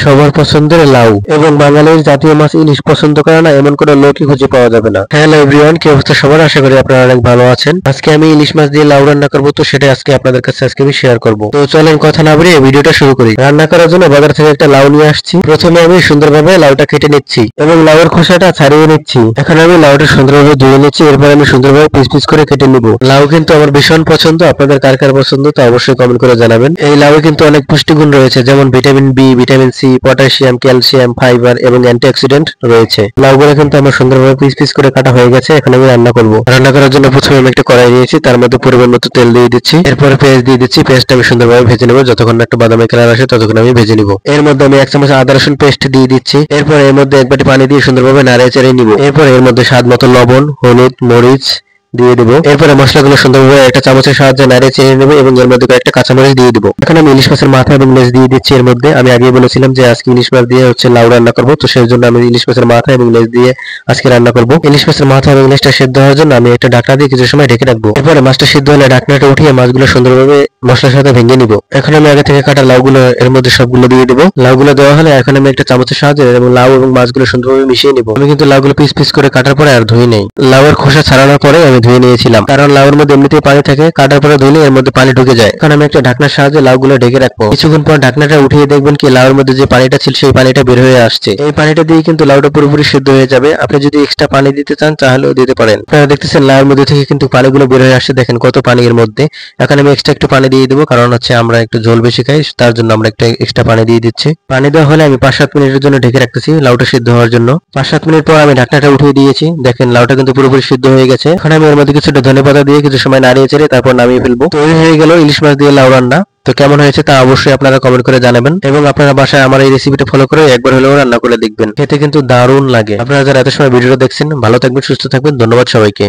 সবার পছন্দের লাউ এবং বাঙালির জাতীয় মাছ ইলিশ পছন্দ করে না এমন কোনো লোকই খুঁজে পাওয়া যাবে না। হ্যালো এভরিওয়ান, কি অবস্থা সবার? আশা করি আপনারা অনেক ভালো আছেন। আজকে আমি ইলিশ মাছ দিয়ে লাউ রান্না করব, তো সেটা আজকে আপনাদের কাছে আমি শেয়ার করব। তো চলেন কথা না বাড়িয়ে ভিডিওটা শুরু করি। রান্না করার জন্য বাজার থেকে একটা লাউ নিয়ে আসছি। প্রথমে আমি সুন্দরভাবে লাউটা কেটে নিচ্ছি এবং লাউয়ের খোসাটা ছাড়িয়ে নিচ্ছি। এখন আমি লাউটা সুন্দরভাবে ধুয়ে নিচ্ছি, এরপর আমি সুন্দরভাবে পিস পিস করে কেটে নিব। লাউ কিন্তু আমার ভীষণ পছন্দ, আপনাদের কার কার পছন্দ তা অবশ্যই কমেন্ট করে জানাবেন। এই লাউয়ে কিন্তু অনেক পুষ্টিগুণ রয়েছে, যেমন vitamin B, vitamin C, potassium, calcium, fibre এবং অ্যান্টিঅক্সিডেন্ট রয়েছে। লাউগুলো কিন্তু আমার সুন্দরভাবে পিস পিস করে কাটা হয়ে গেছে। এখন আমি রান্না করব। রান্না করার জন্য প্রথমে আমি একটা কড়াই নিয়েছি, তার মধ্যে পরিমাণ মতো তেল দিয়ে দিচ্ছি। এরপরে পেঁয়াজ দিয়ে দিচ্ছি। পেঁয়াজটা আমি সুন্দরভাবে ভেজে নেব, যতক্ষণ না একটা বাদামি কালার আসে ততক্ষণ আমি ভেজে নিব। এর মধ্যে আমি 1 চামচ আদা রসুন পেস্ট দিয়ে দিচ্ছি। এরপর এর মধ্যে 1 বাটি পানি দিয়ে সুন্দরভাবে নাড়িয়ে চাড়িয়ে নিব। এরপর এর মধ্যে স্বাদ মতো লবণ, হলুদ, মরিচ দিয়ে দেবো। এরপরে মশলাগুলো সুন্দরভাবে একটা চামচের সাহায্যে নাড়িয়ে চেড়ে নেবো এবং এর মধ্যে কয়েকটা কাঁচামরিচ দিয়ে দিব। এখন আমি ইলিশ মাছের মাথা এবং লেজ দিয়ে দিচ্ছি এর মধ্যে। আমি আগেই বলেছিলাম যে আজকে ইলিশ মাছ দিয়ে লাউ রান্না করবো, তো সেই জন্য আমি ইলিশ মাছের মাথা এবং লেজ দিয়ে আজকে রান্না করবো। ইলিশ মাছের মাথা এবং লেজটা সেদ্ধ হওয়ার জন্য আমি একটা ঢাকনা দিয়ে কিছু সময় ঢেকে রাখবো। এরপরে মাছটা সিদ্ধ হলে ঢাকনাটা উঠিয়ে মাছগুলো সুন্দরভাবে মশলার সাথে ভেঙে নিব। এখন আমি আগে থেকে কাটা লাউগুলো এর মধ্যে সবগুলো দিয়ে দেবো। লাউগুলো দেওয়া হলে এখন আমি একটা চামচের সাহায্যে এবং লাউ এবং মাছগুলো সুন্দরভাবে মিশিয়ে নিব। আমি কিন্তু লাউগুলো পিস পিস করে কাটার পরে আর ধুই নেই। লাউয়ের খোসা ছাড়ানোর পরে আমি ধুয়ে নিয়েছিলাম, কারণ লাউয়ের মধ্যে এমনিতেই পানি থাকে, কাটার পরে ধুলে এর মধ্যে পানি ঢুকে যায়। এখন আমি একটা ঢাকনার সাহায্যে লাউগুলো ঢেকে রাখবো। কিছুক্ষণ পর ঢাকনাটা উঠিয়ে দেখবেন কি লাউয়ের মধ্যে যে পানিটা ছিল সেই পানিটা বের হয়ে আসছে। এই পানিটা দিয়ে কিন্তু লাউটা পুরোপুরি সিদ্ধ হয়ে যাবে। আপনি যদি এক্সট্রা পানি দিতে চান তাহলেও দিতে পারেন। আপনারা দেখতেছেন লাউয়ের মধ্যে থেকে কিন্তু পানিগুলো বের হয়ে আসছে, দেখেন কত পানি এর মধ্যে। এখন আমি এক্সট্রা একটু পানি দিয়ে দেবো, কারণ আমরা একটু ঝোল বেশি খাই, তার জন্য আমরা একটু এক্সট্রা পানি দিয়ে দিচ্ছি। পানি দেওয়া হলে আমি 5-7 মিনিটের জন্য ঢেকে রাখতেছি লাউটা সিদ্ধ হওয়ার জন্য। 5-7 মিনিট পর আমি ঢাকনাটা উঠিয়ে দিয়েছি। দেখেন লাউটা কিন্তু পুরোপুরি সিদ্ধ হয়ে গেছে। এখন আমি এর মধ্যে কিছুটা ধনেপাতা দিয়ে কিছু সময় নাড়িয়ে চেড়ে তারপর নামিয়ে ফেলবো। তৈরি হয়ে গেল ইলিশ মাছ দিয়ে লাউ রান্না। তো কেমন হয়েছে তা অবশ্যই আপনারা কমেন্ট করে জানাবেন এবং আপনারা বাসায় আমার এই রেসিপিটা ফলো করে একবার হলেও রান্না করে দেখবেন, খেতে কিন্তু দারুণ লাগে। আপনারা যারা এত সময় ভিডিওটা দেখছেন ভালো থাকবেন, সুস্থ থাকবেন। ধন্যবাদ সবাইকে।